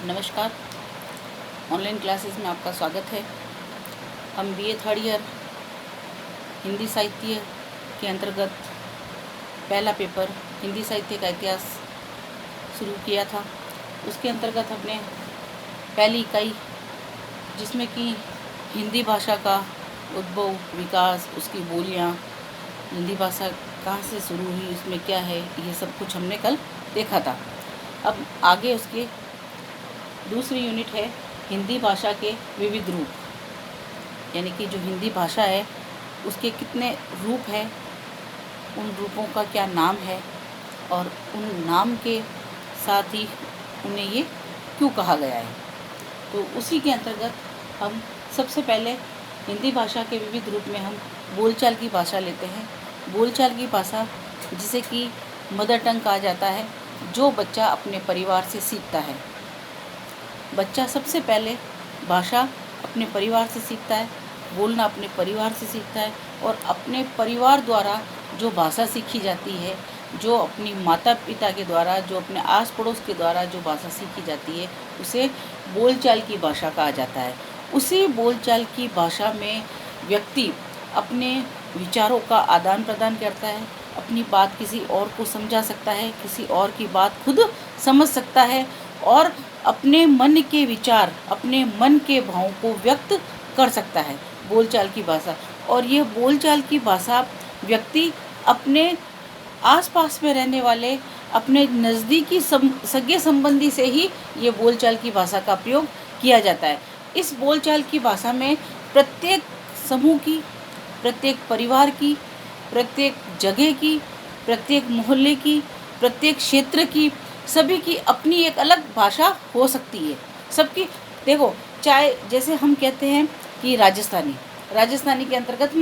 नमस्कार। Online classes में आपका स्वागत है। हम बीए थर्ड ईयर हिंदी साहित्य के अंतर्गत पहला पेपर हिंदी साहित्य का इतिहास शुरू किया था। उसके अंतर्गत हमने पहली इकाई, जिसमें कि हिंदी भाषा का उद्भव, विकास, उसकी बोलियाँ, हिंदी भाषा कहाँ से शुरू हुई, उसमें क्या है, ये सब कुछ हमने कल देखा था। अब आगे उसके दूसरी यूनिट है हिंदी भाषा के विविध रूप, यानी कि जो हिंदी भाषा है उसके कितने रूप हैं, उन रूपों का क्या नाम है और उन नाम के साथ ही उन्हें ये क्यों कहा गया है। तो उसी के अंतर्गत हम सबसे पहले हिंदी भाषा के विविध रूप में हम बोलचाल की भाषा लेते हैं। बोलचाल की भाषा, जिसे कि मदर टंग कहा जाता है, जो बच्चा अपने परिवार से सीखता है। बच्चा सबसे पहले भाषा अपने परिवार से सीखता है, बोलना अपने परिवार से सीखता है, और अपने परिवार द्वारा जो भाषा सीखी जाती है, जो अपनी माता पिता के द्वारा, जो अपने आस पड़ोस के द्वारा जो भाषा सीखी जाती है, उसे बोलचाल की भाषा कहा जाता है। उसी बोलचाल की भाषा में व्यक्ति अपने विचारों का आदान प्रदान करता है, अपनी बात किसी और को समझा सकता है, किसी और की बात खुद समझ सकता है, और अपने मन के विचार, अपने मन के भावों को व्यक्त कर सकता है, बोलचाल की भाषा। और ये बोलचाल की भाषा व्यक्ति अपने आसपास में रहने वाले, अपने नज़दीकी सगे संबंधी से ही ये बोलचाल की भाषा का प्रयोग किया जाता है। इस बोलचाल की भाषा में प्रत्येक समूह की, प्रत्येक परिवार की, प्रत्येक जगह की, प्रत्येक मोहल्ले की, प्रत्येक क्षेत्र की, सभी की अपनी एक अलग भाषा हो सकती है। सबकी, देखो, चाहे जैसे हम कहते हैं कि राजस्थानी के अंतर्गत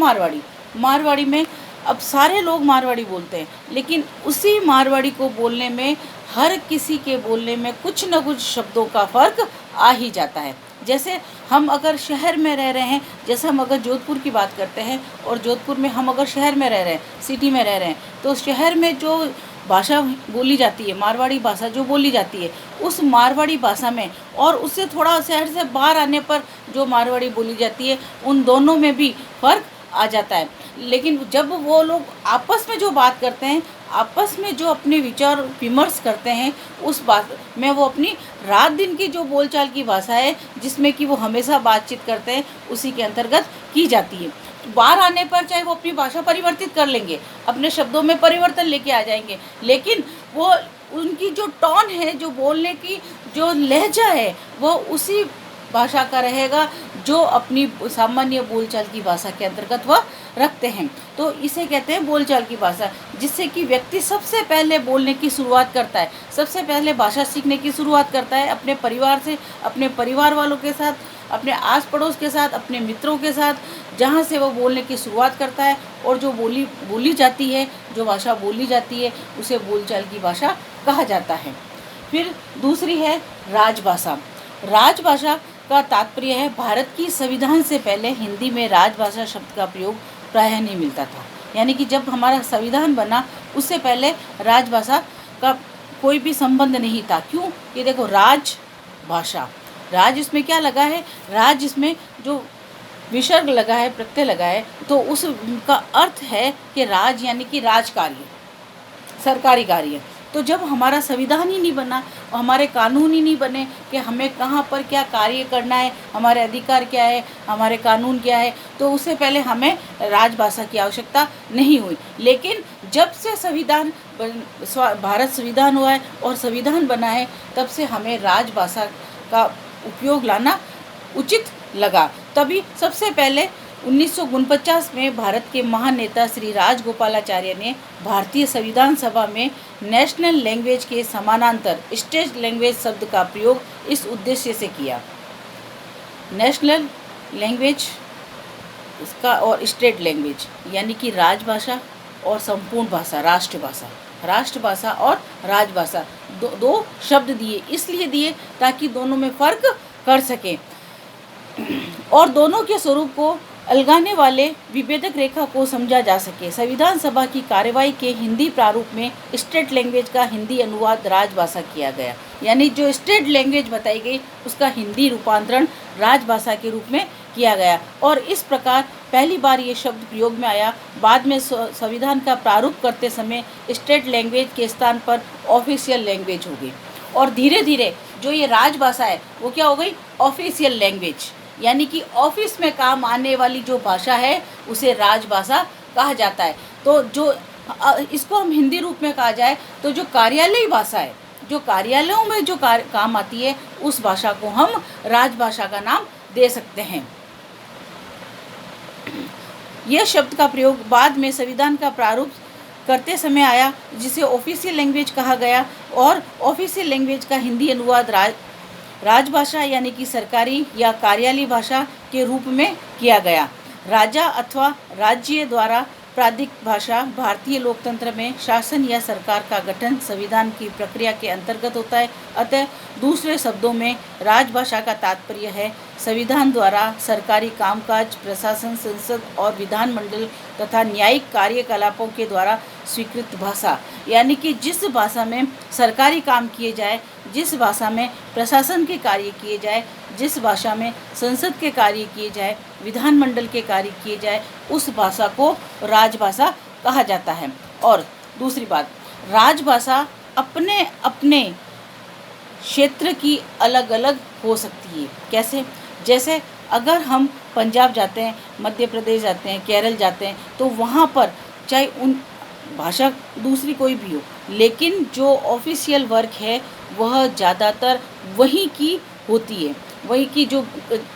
मारवाड़ी में अब सारे लोग मारवाड़ी बोलते हैं, लेकिन उसी मारवाड़ी को बोलने में हर किसी के बोलने में कुछ न कुछ शब्दों का फ़र्क आ ही जाता है। जैसे हम अगर शहर में रह रहे हैं, जैसे हम अगर जोधपुर की बात करते हैं, और जोधपुर में हम अगर शहर में रह रहे हैं, सिटी में रह रहे हैं, तो शहर में जो भाषा बोली जाती है, मारवाड़ी भाषा जो बोली जाती है, उस मारवाड़ी भाषा में और उससे थोड़ा शहर से बाहर आने पर जो मारवाड़ी बोली जाती है, उन दोनों में भी फ़र्क आ जाता है। लेकिन जब वो लोग आपस में जो बात करते हैं, आपस में जो अपने विचार विमर्श करते हैं, उस बात में वो अपनी रात दिन की जो बोलचाल की भाषा है, जिसमें कि वो हमेशा बातचीत करते हैं, उसी के अंतर्गत की जाती है। बाहर आने पर चाहे वो अपनी भाषा परिवर्तित कर लेंगे, अपने शब्दों में परिवर्तन लेके आ जाएंगे, लेकिन वो उनकी जो टोन है, जो बोलने की जो लहजा है, वो उसी भाषा का रहेगा जो अपनी सामान्य बोलचाल की भाषा के अंतर्गत वह रखते हैं। तो इसे कहते हैं बोलचाल की भाषा, जिससे कि व्यक्ति सबसे पहले बोलने की शुरुआत करता है, सबसे पहले भाषा सीखने की शुरुआत करता है अपने परिवार से, अपने परिवार वालों के साथ, अपने आस पड़ोस के साथ, अपने मित्रों के साथ, जहाँ से वो बोलने की शुरुआत करता है। और जो बोली जाती है, जो भाषा बोली जाती है, उसे बोलचाल की भाषा कहा जाता है। फिर दूसरी है राजभाषा। राजभाषा का तात्पर्य है, भारत की संविधान से पहले हिंदी में राजभाषा शब्द का प्रयोग प्रायः नहीं मिलता था। यानी कि जब हमारा संविधान बना, उससे पहले राजभाषा का कोई भी संबंध नहीं था। क्यों? ये देखो, राजभाषा, राज इसमें क्या लगा है, राज इसमें जो विसर्ग लगा है, प्रत्यय लगा है, तो उसका अर्थ है कि राज यानी कि राजकार्य, सरकारी कार्य। तो जब हमारा संविधान ही नहीं बना और हमारे कानून ही नहीं बने कि हमें कहाँ पर क्या कार्य करना है, हमारे अधिकार क्या है, हमारे कानून क्या है, तो उससे पहले हमें राजभाषा की आवश्यकता नहीं हुई। लेकिन जब से भारत संविधान हुआ है और संविधान बना है, तब से हमें राजभाषा का उपयोग लाना उचित लगा। तभी सबसे पहले 1949 में भारत के महान नेता श्री राजगोपालाचार्य ने भारतीय संविधान सभा में नेशनल लैंग्वेज के समानांतर स्टेट लैंग्वेज शब्द का प्रयोग इस उद्देश्य से किया। नेशनल लैंग्वेज इसका और स्टेट लैंग्वेज, यानी कि राजभाषा और संपूर्ण भाषा, राष्ट्रभाषा और राजभाषा, दो शब्द दिए, इसलिए दिए ताकि दोनों में फ़र्क कर सकें और दोनों के स्वरूप को अलगाने वाले विभेदक रेखा को समझा जा सके। संविधान सभा की कार्यवाही के हिंदी प्रारूप में स्टेट लैंग्वेज का हिंदी अनुवाद राजभाषा किया गया, यानी जो स्टेट लैंग्वेज बताई गई उसका हिंदी रूपांतरण राजभाषा के रूप में किया गया और इस प्रकार पहली बार ये शब्द प्रयोग में आया। बाद में संविधान का प्रारूप करते समय स्टेट लैंग्वेज के स्थान पर ऑफिशियल लैंग्वेज हो गई और धीरे धीरे जो ये राजभाषा है वो क्या हो गई, ऑफिशियल लैंग्वेज, यानी कि ऑफिस में काम आने वाली जो भाषा है उसे राजभाषा कहा जाता है। तो जो इसको हम हिंदी रूप में कहा जाए तो जो कार्यालयी भाषा है, जो कार्यालयों में जो काम आती है उस भाषा को हम राजभाषा का नाम दे सकते हैं। यह शब्द का प्रयोग बाद में संविधान का प्रारूप करते समय आया जिसे ऑफिशियल लैंग्वेज कहा गया और ऑफिशियल लैंग्वेज का हिंदी अनुवाद राजभाषा यानी कि सरकारी या कार्यालयी भाषा के रूप में किया गया। राजा अथवा राज्य द्वारा प्रादेशिक भाषा भारतीय लोकतंत्र में शासन या सरकार का गठन संविधान की प्रक्रिया के अंतर्गत होता है। अतः दूसरे शब्दों में राजभाषा का तात्पर्य है संविधान द्वारा सरकारी कामकाज, प्रशासन, संसद और विधानमंडल तथा न्यायिक कार्यकलापों के द्वारा स्वीकृत भाषा, यानी कि जिस भाषा में सरकारी काम किए जाए, जिस भाषा में प्रशासन के कार्य किए जाए, जिस भाषा में संसद के कार्य किए जाए, विधानमंडल के कार्य किए जाए, उस भाषा को राजभाषा कहा जाता है। और दूसरी बात, राजभाषा अपने अपने क्षेत्र की अलग अलग हो सकती है। कैसे? जैसे अगर हम पंजाब जाते हैं, मध्य प्रदेश जाते हैं, केरल जाते हैं, तो वहाँ पर चाहे उन भाषा दूसरी कोई भी हो, लेकिन जो ऑफिशियल वर्क है वह ज़्यादातर वहीं की होती है, वहीं की जो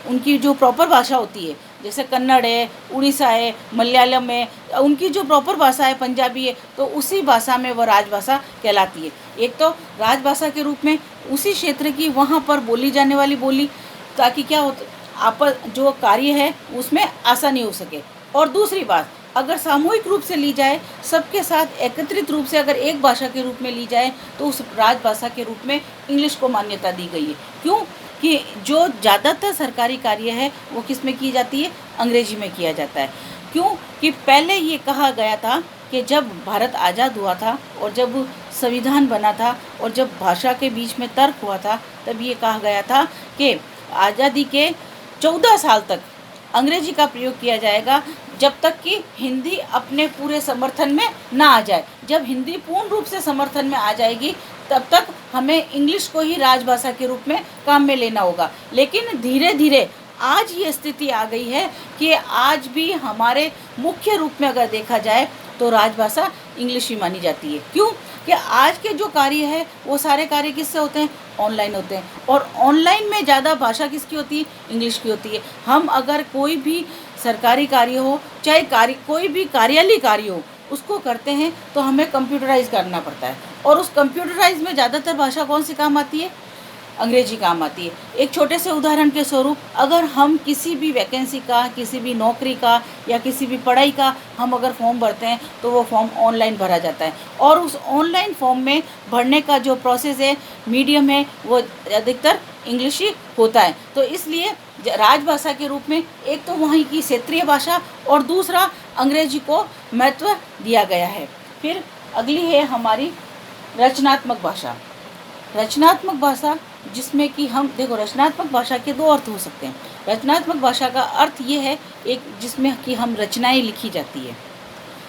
उनकी जो प्रॉपर भाषा होती है, जैसे कन्नड़ है, उड़ीसा है, मलयालम है, उनकी जो प्रॉपर भाषा है पंजाबी है, तो उसी भाषा में वह राजभाषा कहलाती है। एक तो राजभाषा के रूप में उसी क्षेत्र की वहाँ पर बोली जाने वाली बोली, ताकि क्या हो, आपस जो कार्य है उसमें आसानी हो सके। और दूसरी बात, अगर सामूहिक रूप से ली जाए, सबके साथ एकत्रित रूप से अगर एक भाषा के रूप में ली जाए, तो उस राजभाषा के रूप में इंग्लिश को मान्यता दी गई है। क्यों? कि जो ज़्यादातर सरकारी कार्य है वो किस में की जाती है? अंग्रेजी में किया जाता है। क्यों? कि पहले ये कहा गया था कि जब भारत आज़ाद हुआ था और जब संविधान बना था और जब भाषा के बीच में तर्क हुआ था, तब ये कहा गया था कि आज़ादी के 14 साल तक अंग्रेजी का प्रयोग किया जाएगा, जब तक कि हिंदी अपने पूरे समर्थन में ना आ जाए। जब हिंदी पूर्ण रूप से समर्थन में आ जाएगी तब तक हमें इंग्लिश को ही राजभाषा के रूप में काम में लेना होगा। लेकिन धीरे धीरे आज ये स्थिति आ गई है कि आज भी हमारे मुख्य रूप में अगर देखा जाए तो राजभाषा इंग्लिश ही मानी जाती है। क्यों? कि आज के जो कार्य है वो सारे कार्य किससे होते हैं? ऑनलाइन होते हैं, और ऑनलाइन में ज़्यादा भाषा किसकी होती है? इंग्लिश की होती है। हम अगर कोई भी सरकारी कार्य हो, चाहे कोई भी कार्यालय कार्य हो, उसको करते हैं तो हमें कंप्यूटराइज करना पड़ता है, और उस कंप्यूटराइज में ज़्यादातर भाषा कौन सी काम आती है? अंग्रेजी काम आती है। एक छोटे से उदाहरण के स्वरूप, अगर हम किसी भी वैकेंसी का, किसी भी नौकरी का या किसी भी पढ़ाई का हम अगर फॉर्म भरते हैं तो वो फॉर्म ऑनलाइन भरा जाता है, और उस ऑनलाइन फॉर्म में भरने का जो प्रोसेस है, मीडियम है, वो अधिकतर इंग्लिश ही होता है। तो इसलिए राजभाषा के रूप में एक तो वहीं की क्षेत्रीय भाषा और दूसरा अंग्रेजी को महत्व दिया गया है। फिर अगली है हमारी रचनात्मक भाषा। रचनात्मक भाषा जिसमें कि हम देखो, रचनात्मक भाषा के दो अर्थ हो सकते हैं। रचनात्मक भाषा का अर्थ ये है, एक जिसमें कि हम रचनाएं लिखी जाती है,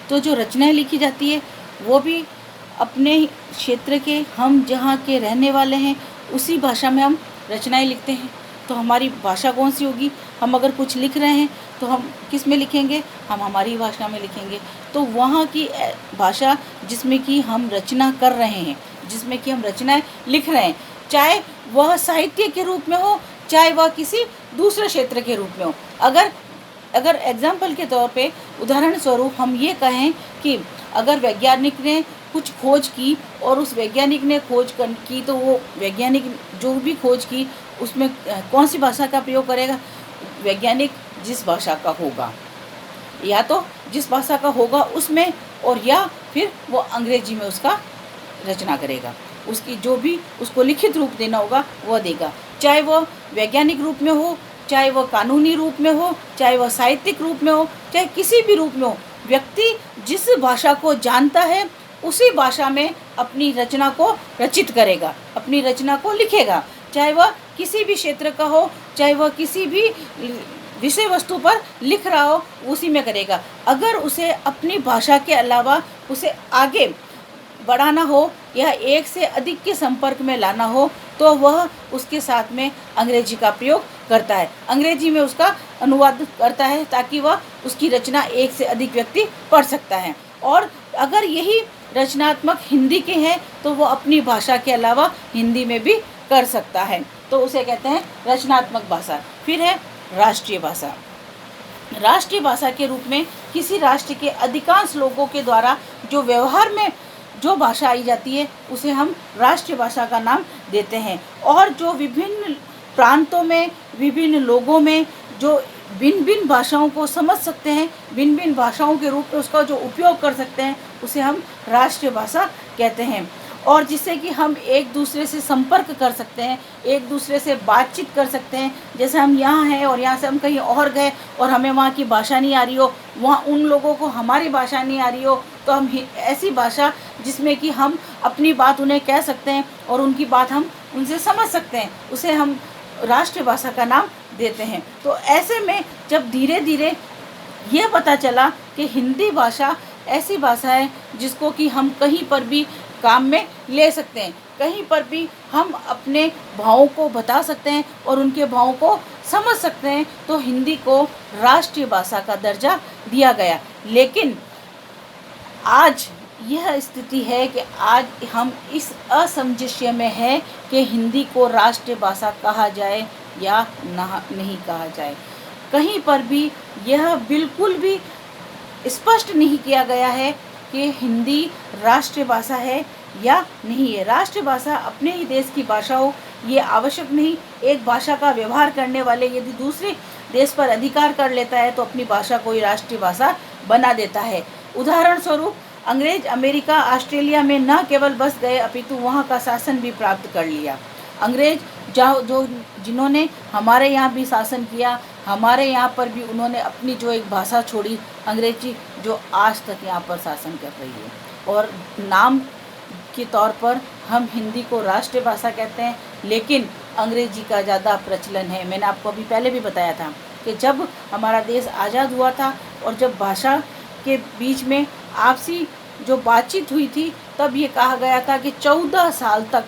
तो जो रचनाएं लिखी जाती है वो भी अपने क्षेत्र के, हम जहाँ के रहने वाले हैं उसी भाषा में हम रचनाएं लिखते हैं। तो हमारी भाषा कौन सी होगी? हम अगर कुछ लिख रहे हैं तो हम किस में लिखेंगे? हम हमारी भाषा में लिखेंगे। तो वहाँ की भाषा जिसमें कि हम रचना कर रहे हैं, जिसमें कि हम रचनाएं लिख रहे हैं, चाहे वह साहित्य के रूप में हो, चाहे वह किसी दूसरे क्षेत्र के रूप में हो। अगर एग्जाम्पल के तौर पे, उदाहरण स्वरूप हम ये कहें कि अगर वैज्ञानिक ने कुछ खोज की और उस वैज्ञानिक ने खोज की, तो वो वैज्ञानिक जो भी खोज की उसमें कौन सी भाषा का प्रयोग करेगा? वैज्ञानिक जिस भाषा का होगा, या तो जिस भाषा का होगा उसमें, और या फिर वो अंग्रेजी में उसका रचना करेगा। उसकी जो भी उसको लिखित रूप देना होगा वह देगा, चाहे वो वैज्ञानिक रूप में हो, चाहे वह कानूनी रूप में हो, चाहे वह साहित्यिक रूप में हो, चाहे किसी भी रूप में हो। व्यक्ति जिस भाषा को जानता है उसी भाषा में अपनी रचना को रचित करेगा, अपनी रचना को लिखेगा, चाहे वह किसी भी क्षेत्र का हो, चाहे वह किसी भी विषय वस्तु पर लिख रहा हो, उसी में करेगा। अगर उसे अपनी भाषा के अलावा उसे आगे बढ़ाना हो या एक से अधिक के संपर्क में लाना हो तो वह उसके साथ में अंग्रेजी का प्रयोग करता है, अंग्रेजी में उसका अनुवाद करता है ताकि वह उसकी रचना एक से अधिक व्यक्ति पढ़ सकता है। और अगर यही रचनात्मक हिंदी के हैं तो वो अपनी भाषा के अलावा हिंदी में भी कर सकता है, तो उसे कहते हैं रचनात्मक भाषा। फिर है राष्ट्रीय भाषा। राष्ट्रीय भाषा के रूप में किसी राष्ट्र के अधिकांश लोगों के द्वारा जो व्यवहार में जो भाषा आई जाती है उसे हम राष्ट्रीय भाषा का नाम देते हैं। और जो विभिन्न प्रांतों में, विभिन्न लोगों में जो भिन्न भिन्न भाषाओं को समझ सकते हैं, भिन्न भिन्न भाषाओं के रूप में उसका जो उपयोग कर सकते हैं उसे हम राष्ट्रीय भाषा कहते हैं। और जिससे कि हम एक दूसरे से संपर्क कर सकते हैं, एक दूसरे से बातचीत कर सकते हैं। जैसे हम यहाँ हैं और यहाँ से हम कहीं और गए और हमें वहाँ की भाषा नहीं आ रही हो, वहाँ उन लोगों को हमारी भाषा नहीं आ रही हो, तो हम ऐसी भाषा जिसमें कि हम अपनी बात उन्हें कह सकते हैं और उनकी बात हम उनसे समझ सकते हैं, उसे हम राष्ट्रीय भाषा का नाम देते हैं। तो ऐसे में जब धीरे धीरे ये पता चला कि हिंदी भाषा ऐसी भाषा है जिसको कि हम कहीं पर भी काम में ले सकते हैं, कहीं पर भी हम अपने भावों को बता सकते हैं और उनके भावों को समझ सकते हैं, तो हिंदी को राष्ट्रीय भाषा का दर्जा दिया गया। लेकिन आज यह स्थिति है कि आज हम इस असमंजस्य में है कि हिंदी को राष्ट्रीय भाषा कहा जाए या नहीं कहा जाए। कहीं पर भी यह बिल्कुल भी स्पष्ट नहीं किया गया है कि हिंदी राष्ट्रीय भाषा है या नहीं है। राष्ट्रीय भाषा अपने ही देश की भाषा हो ये आवश्यक नहीं। एक भाषा का व्यवहार करने वाले यदि दूसरे देश पर अधिकार कर लेता है तो अपनी भाषा को ही राष्ट्रीय भाषा बना देता है। उदाहरण स्वरूप अंग्रेज अमेरिका, ऑस्ट्रेलिया में न केवल बस गए अपितु वहाँ का शासन भी प्राप्त कर लिया। अंग्रेज जिन्होंने हमारे यहाँ भी शासन किया, हमारे यहाँ पर भी उन्होंने अपनी जो एक भाषा छोड़ी अंग्रेजी, जो आज तक यहाँ पर शासन कर रही है। और नाम के तौर पर हम हिंदी को राष्ट्रीय भाषा कहते हैं, लेकिन अंग्रेजी का ज़्यादा प्रचलन है। मैंने आपको अभी पहले भी बताया था कि जब हमारा देश आज़ाद हुआ था और जब भाषा के बीच में आपसी जो बातचीत हुई थी तब ये कहा गया था कि 14 साल तक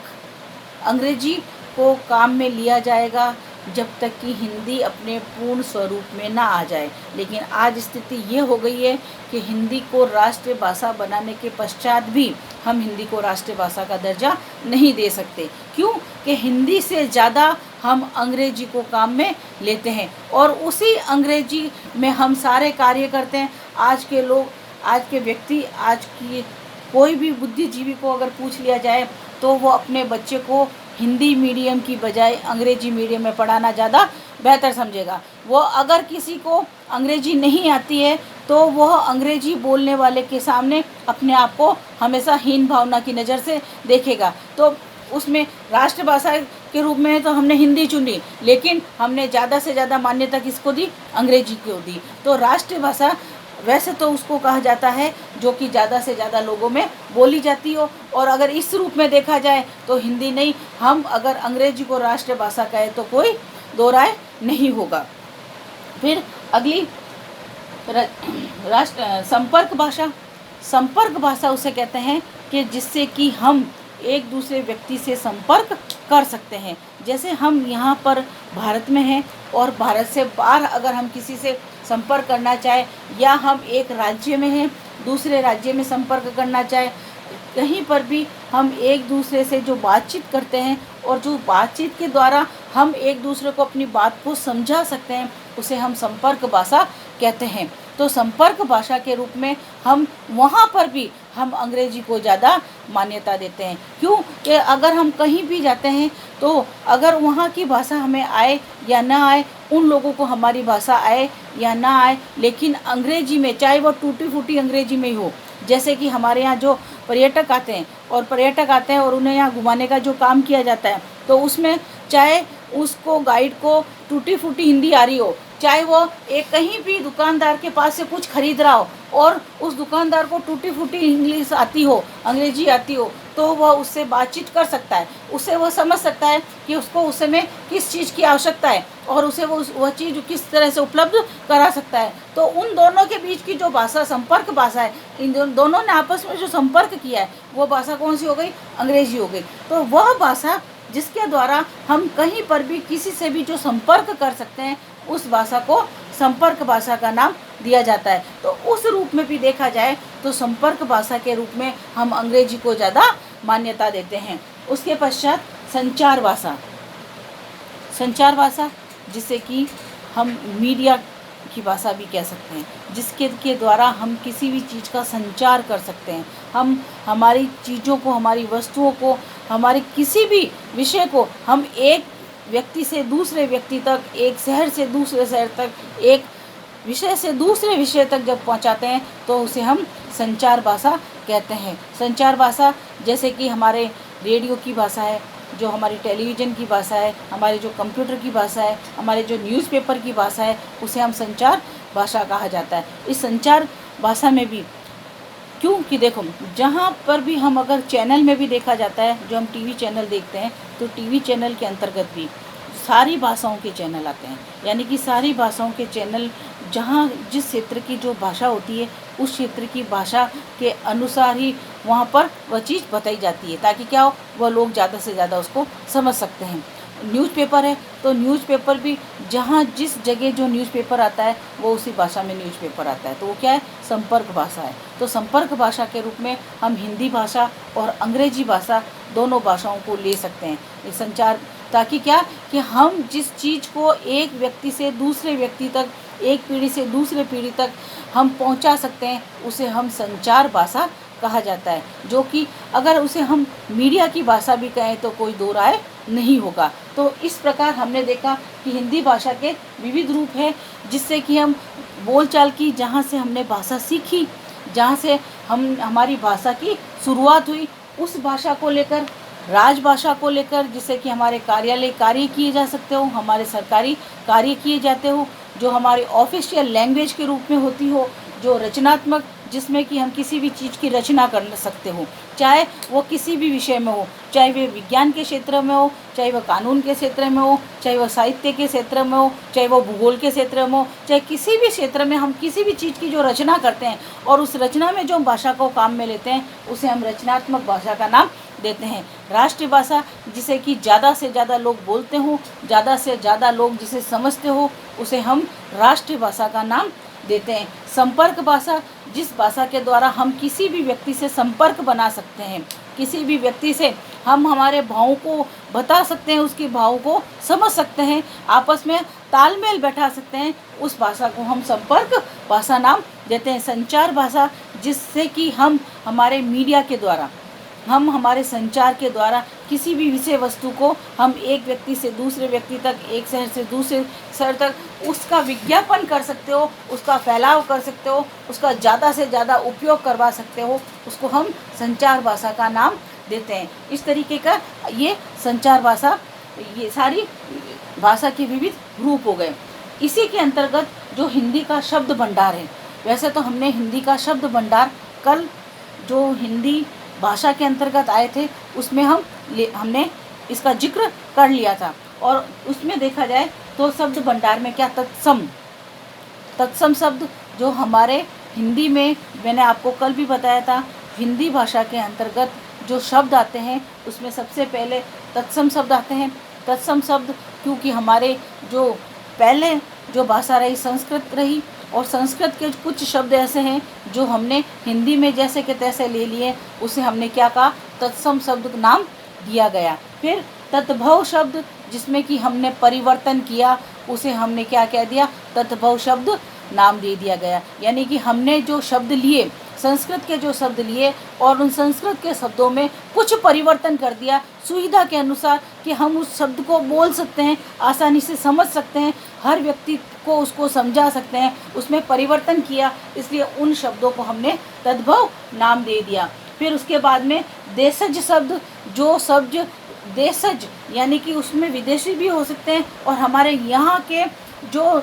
अंग्रेजी को काम में लिया जाएगा जब तक कि हिंदी अपने पूर्ण स्वरूप में ना आ जाए। लेकिन आज स्थिति ये हो गई है कि हिंदी को राष्ट्रीय भाषा बनाने के पश्चात भी हम हिंदी को राष्ट्रीय भाषा का दर्जा नहीं दे सकते। क्यों? कि हिंदी से ज़्यादा हम अंग्रेजी को काम में लेते हैं और उसी अंग्रेजी में हम सारे कार्य करते हैं। आज के लोग, आज के व्यक्ति, आज की कोई भी बुद्धिजीवी को अगर पूछ लिया जाए तो वो अपने बच्चे को हिंदी मीडियम की बजाय अंग्रेजी मीडियम में पढ़ाना ज़्यादा बेहतर समझेगा। वो अगर किसी को अंग्रेजी नहीं आती है तो वह अंग्रेजी बोलने वाले के सामने अपने आप को हमेशा हीन भावना की नज़र से देखेगा। तो उसमें राष्ट्रभाषा के रूप में तो हमने हिंदी चुनी, लेकिन हमने ज़्यादा से ज़्यादा मान्यता किसको दी? अंग्रेजी को दी। तो राष्ट्रीय भाषा वैसे तो उसको कहा जाता है जो कि ज़्यादा से ज़्यादा लोगों में बोली जाती हो, और अगर इस रूप में देखा जाए तो हिंदी नहीं, हम अगर अंग्रेजी को राष्ट्रीय भाषा कहें तो कोई दो राय नहीं होगा। फिर अगली संपर्क भाषा। संपर्क भाषा उसे कहते हैं कि जिससे कि हम एक दूसरे व्यक्ति से संपर्क कर सकते हैं। जैसे हम यहाँ पर भारत में हैं और भारत से बाहर अगर हम किसी से संपर्क करना चाहे, या हम एक राज्य में हैं दूसरे राज्य में संपर्क करना चाहे, कहीं पर भी हम एक दूसरे से जो बातचीत करते हैं और जो बातचीत के द्वारा हम एक दूसरे को अपनी बात को समझा सकते हैं, उसे हम संपर्क भाषा कहते हैं। तो संपर्क भाषा के रूप में हम वहाँ पर भी हम अंग्रेजी को ज़्यादा मान्यता देते हैं। क्यों? कि अगर हम कहीं भी जाते हैं तो अगर वहाँ की भाषा हमें आए या ना आए, उन लोगों को हमारी भाषा आए या ना आए, लेकिन अंग्रेजी में, चाहे वो टूटी फूटी अंग्रेजी में ही हो, जैसे कि हमारे यहाँ जो पर्यटक आते हैं और उन्हें यहाँ घुमाने का जो काम किया जाता है, तो उसमें चाहे उसको गाइड को टूटी फूटी हिंदी आ रही हो, चाहे वो एक कहीं भी दुकानदार के पास से कुछ खरीद रहा हो और उस दुकानदार को टूटी फूटी इंग्लिश आती हो, अंग्रेजी आती हो, तो वह उससे बातचीत कर सकता है, उससे वह समझ सकता है कि उसको उस समय किस चीज़ की आवश्यकता है और उसे वह चीज़ किस तरह से उपलब्ध करा सकता है। तो उन दोनों के बीच की जो भाषा संपर्क भाषा है, इन दोनों ने आपस में जो संपर्क किया है, वो भाषा कौन सी हो गई? अंग्रेजी हो गई। तो वह भाषा जिसके द्वारा हम कहीं पर भी किसी से भी जो संपर्क कर सकते हैं, उस भाषा को संपर्क भाषा का नाम दिया जाता है। तो उस रूप में भी देखा जाए तो संपर्क भाषा के रूप में हम अंग्रेजी को ज़्यादा मान्यता देते हैं। उसके पश्चात संचार भाषा। संचार भाषा जिसे कि हम मीडिया की भाषा भी कह सकते हैं, जिसके के द्वारा हम किसी भी चीज़ का संचार कर सकते हैं। हम हमारी चीज़ों को, हमारी वस्तुओं को, हमारे किसी भी विषय को हम एक व्यक्ति से दूसरे व्यक्ति तक, एक शहर से दूसरे शहर तक, एक विषय से दूसरे विषय तक जब पहुंचाते हैं तो उसे हम संचार भाषा कहते हैं। संचार भाषा जैसे कि हमारे रेडियो की भाषा है, जो हमारी टेलीविज़न की भाषा है, हमारे जो कंप्यूटर की भाषा है, हमारे जो न्यूज़पेपर की भाषा है, उसे हम संचार भाषा कहा जाता है। इस संचार भाषा में भी क्योंकि देखो, जहाँ पर भी हम अगर चैनल में भी देखा जाता है, जो हम टीवी चैनल देखते हैं, तो टीवी चैनल के अंतर्गत भी सारी भाषाओं के चैनल आते हैं। यानी कि सारी भाषाओं के चैनल, जहाँ जिस क्षेत्र की जो भाषा होती है, उस क्षेत्र की भाषा के अनुसार ही वहाँ पर वह चीज़ बताई जाती है, ताकि क्या हो, वह लोग ज़्यादा से ज़्यादा उसको समझ सकते हैं। न्यूज़पेपर है तो न्यूज़पेपर भी जहाँ जिस जगह जो न्यूज़पेपर आता है, वो उसी भाषा में न्यूज़पेपर आता है, तो वो क्या है? संपर्क भाषा है। तो संपर्क भाषा के रूप में हम हिंदी भाषा और अंग्रेजी भाषा दोनों भाषाओं को ले सकते हैं। ये संचार, ताकि क्या कि हम जिस चीज़ को एक व्यक्ति से दूसरे व्यक्ति तक, एक पीढ़ी से दूसरे पीढ़ी तक हम पहुंचा सकते हैं, उसे हम संचार भाषा कहा जाता है। जो कि अगर उसे हम मीडिया की भाषा भी कहें तो कोई दो राय नहीं होगा। तो इस प्रकार हमने देखा कि हिंदी भाषा के विविध रूप हैं, जिससे कि हम बोलचाल की, जहाँ से हमने भाषा सीखी, जहाँ से हमारी भाषा की शुरुआत हुई, उस भाषा को लेकर, राजभाषा को लेकर, जिससे कि हमारे कार्यालय कार्य किए जा सकते हो, हमारे सरकारी कार्य किए जाते हो, जो हमारी ऑफिशियल लैंग्वेज के रूप में होती हो, जो रचनात्मक, जिसमें कि हम किसी भी चीज़ की रचना कर सकते हो, चाहे वो किसी भी विषय में हो, चाहे वह विज्ञान के क्षेत्र में हो, चाहे वह कानून के क्षेत्र में हो, चाहे वह साहित्य के क्षेत्र में हो, चाहे वो भूगोल के क्षेत्र में हो, चाहे किसी भी क्षेत्र में हम किसी भी चीज़ की जो रचना करते हैं और उस रचना में जो भाषा को काम में लेते हैं, उसे हम रचनात्मक भाषा का नाम देते हैं। राष्ट्रीय भाषा जिसे कि ज़्यादा से ज़्यादा लोग बोलते हो, ज़्यादा से ज़्यादा लोग जिसे समझते हो, उसे हम राष्ट्रीय भाषा का नाम देते हैं। संपर्क भाषा, जिस भाषा के द्वारा हम किसी भी व्यक्ति से संपर्क बना सकते हैं, किसी भी व्यक्ति से हम हमारे भावों को बता सकते हैं, उसकी भावों को समझ सकते हैं, आपस में तालमेल बैठा सकते हैं, उस भाषा को हम संपर्क भाषा नाम देते हैं। संचार भाषा जिससे कि हम हमारे मीडिया के द्वारा, हम हमारे संचार के द्वारा किसी भी विषय वस्तु को हम एक व्यक्ति से दूसरे व्यक्ति तक, एक शहर से दूसरे शहर तक उसका विज्ञापन कर सकते हो, उसका फैलाव कर सकते हो, उसका ज़्यादा से ज़्यादा उपयोग करवा सकते हो, उसको हम संचार भाषा का नाम देते हैं। इस तरीके का ये संचार भाषा, ये सारी भाषा के विविध रूप हो गए। इसी के अंतर्गत जो हिंदी का शब्द भंडार है, वैसे तो हमने हिंदी का शब्द भंडार कल जो हिंदी भाषा के अंतर्गत आए थे उसमें हमने इसका जिक्र कर लिया था, और उसमें देखा जाए तो शब्द भंडार में क्या तत्सम शब्द जो हमारे हिंदी में, मैंने आपको कल भी बताया था, हिंदी भाषा के अंतर्गत जो शब्द आते हैं उसमें सबसे पहले तत्सम शब्द आते हैं। तत्सम शब्द क्योंकि हमारे जो पहले जो भाषा रही संस्कृत रही, और संस्कृत के कुछ शब्द ऐसे हैं जो हमने हिंदी में जैसे के तैसे ले लिए, उसे हमने क्या कहा? तत्सम शब्द नाम दिया गया। फिर तद्भव शब्द जिसमें कि हमने परिवर्तन किया, उसे हमने क्या कह दिया? तद्भव शब्द नाम दे दिया गया। यानी कि हमने जो शब्द लिए, संस्कृत के जो शब्द लिए और उन संस्कृत के शब्दों में कुछ परिवर्तन कर दिया सुविधा के अनुसार, कि हम उस शब्द को बोल सकते हैं, आसानी से समझ सकते हैं, हर व्यक्ति को उसको समझा सकते हैं, उसमें परिवर्तन किया, इसलिए उन शब्दों को हमने तद्भव नाम दे दिया। फिर उसके बाद में देशज शब्द, जो शब्द देशज यानी कि उसमें विदेशी भी हो सकते हैं और हमारे यहाँ के जो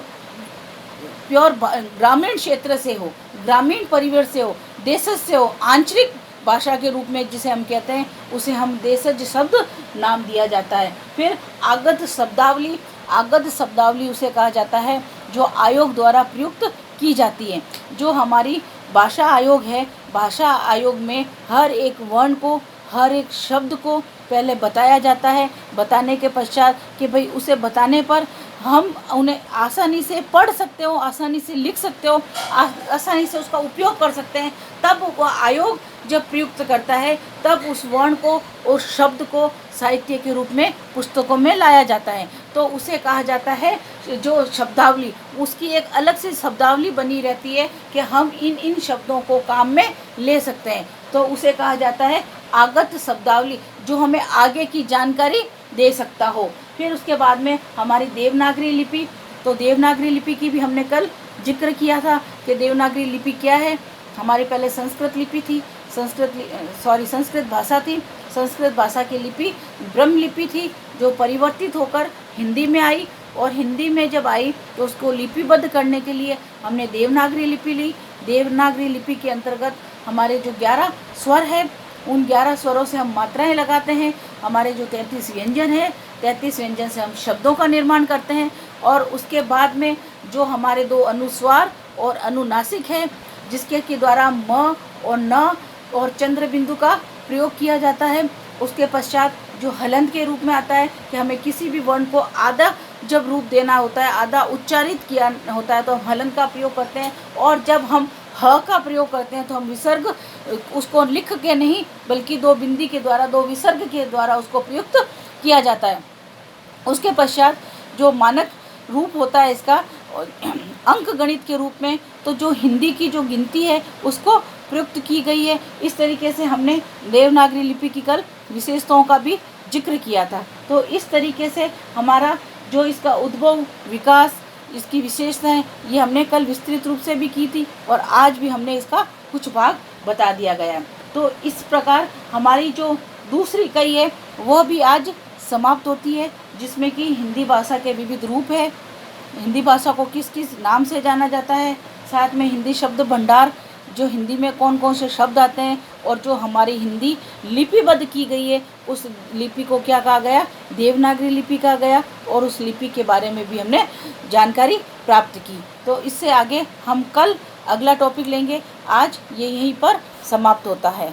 प्योर ग्रामीण क्षेत्र से हो, ग्रामीण परिवेश से हो, देशज से हो, आंचलिक भाषा के रूप में जिसे हम कहते हैं उसे हम देशज शब्द नाम दिया जाता है। फिर आगत शब्दावली, आगत शब्दावली उसे कहा जाता है जो आयोग द्वारा प्रयुक्त की जाती है। जो हमारी भाषा आयोग है, भाषा आयोग में हर एक वर्ण को, हर एक शब्द को पहले बताया जाता है। बताने के पश्चात कि भाई उसे बताने पर हम उन्हें आसानी से पढ़ सकते हो, आसानी से लिख सकते हो, आसानी से उसका उपयोग कर सकते हैं। तब वह आयोग जब प्रयुक्त करता है तब उस वर्ण को, उस शब्द को साहित्य के रूप में पुस्तकों में लाया जाता है। तो उसे कहा जाता है जो शब्दावली, उसकी एक अलग से शब्दावली बनी रहती है कि हम इन शब्दों को काम में ले सकते हैं। तो उसे कहा जाता है आगत शब्दावली, जो हमें आगे की जानकारी दे सकता हो। फिर उसके बाद में हमारी देवनागरी लिपि, तो देवनागरी लिपि की भी हमने कल जिक्र किया था कि देवनागरी लिपि क्या है। हमारी पहले संस्कृत लिपि थी, संस्कृत भाषा थी। संस्कृत भाषा की लिपि ब्रह्म लिपि थी जो परिवर्तित होकर हिंदी में आई, और हिंदी में जब आई तो उसको लिपिबद्ध करने के लिए हमने देवनागरी लिपि ली। देवनागरी लिपि के अंतर्गत हमारे जो 11 स्वर है, उन 11 स्वरों से हम मात्राएं लगाते हैं। हमारे जो 33 व्यंजन है, 33 व्यंजन से हम शब्दों का निर्माण करते हैं। और उसके बाद में जो हमारे 2 अनुस्वार और अनुनासिक है, जिसके के द्वारा म और न और चंद्र बिंदु का प्रयोग किया जाता है। उसके पश्चात जो हलंत के रूप में आता है कि हमें किसी भी वर्ण को आधा जब रूप देना होता है, आधा उच्चारित किया होता है तो हम हलंत का प्रयोग करते हैं। और जब हम ह का प्रयोग करते हैं तो हम विसर्ग उसको लिख के नहीं बल्कि 2 बिंदी के द्वारा, 2 विसर्ग के द्वारा उसको प्रयुक्त किया जाता है। उसके पश्चात जो मानक रूप होता है इसका अंक गणित के रूप में, तो जो हिंदी की जो गिनती है उसको प्रयुक्त की गई है। इस तरीके से हमने देवनागरी लिपि की कल विशेषताओं का भी जिक्र किया था। तो इस तरीके से हमारा जो इसका उद्भव, विकास, इसकी विशेषताएं, ये हमने कल विस्तृत रूप से भी की थी और आज भी हमने इसका कुछ भाग बता दिया गया है। तो इस प्रकार हमारी जो दूसरी इकाई है वह भी आज समाप्त होती है, जिसमें कि हिंदी भाषा के विविध रूप है, हिंदी भाषा को किस किस नाम से जाना जाता है, साथ में हिंदी शब्द भंडार, जो हिंदी में कौन कौन से शब्द आते हैं, और जो हमारी हिंदी लिपिबद्ध की गई है उस लिपि को क्या कहा गया, देवनागरी लिपि कहा गया। और उस लिपि के बारे में भी हमने जानकारी प्राप्त की। तो इससे आगे हम कल अगला टॉपिक लेंगे। आज ये यहीं पर समाप्त होता है।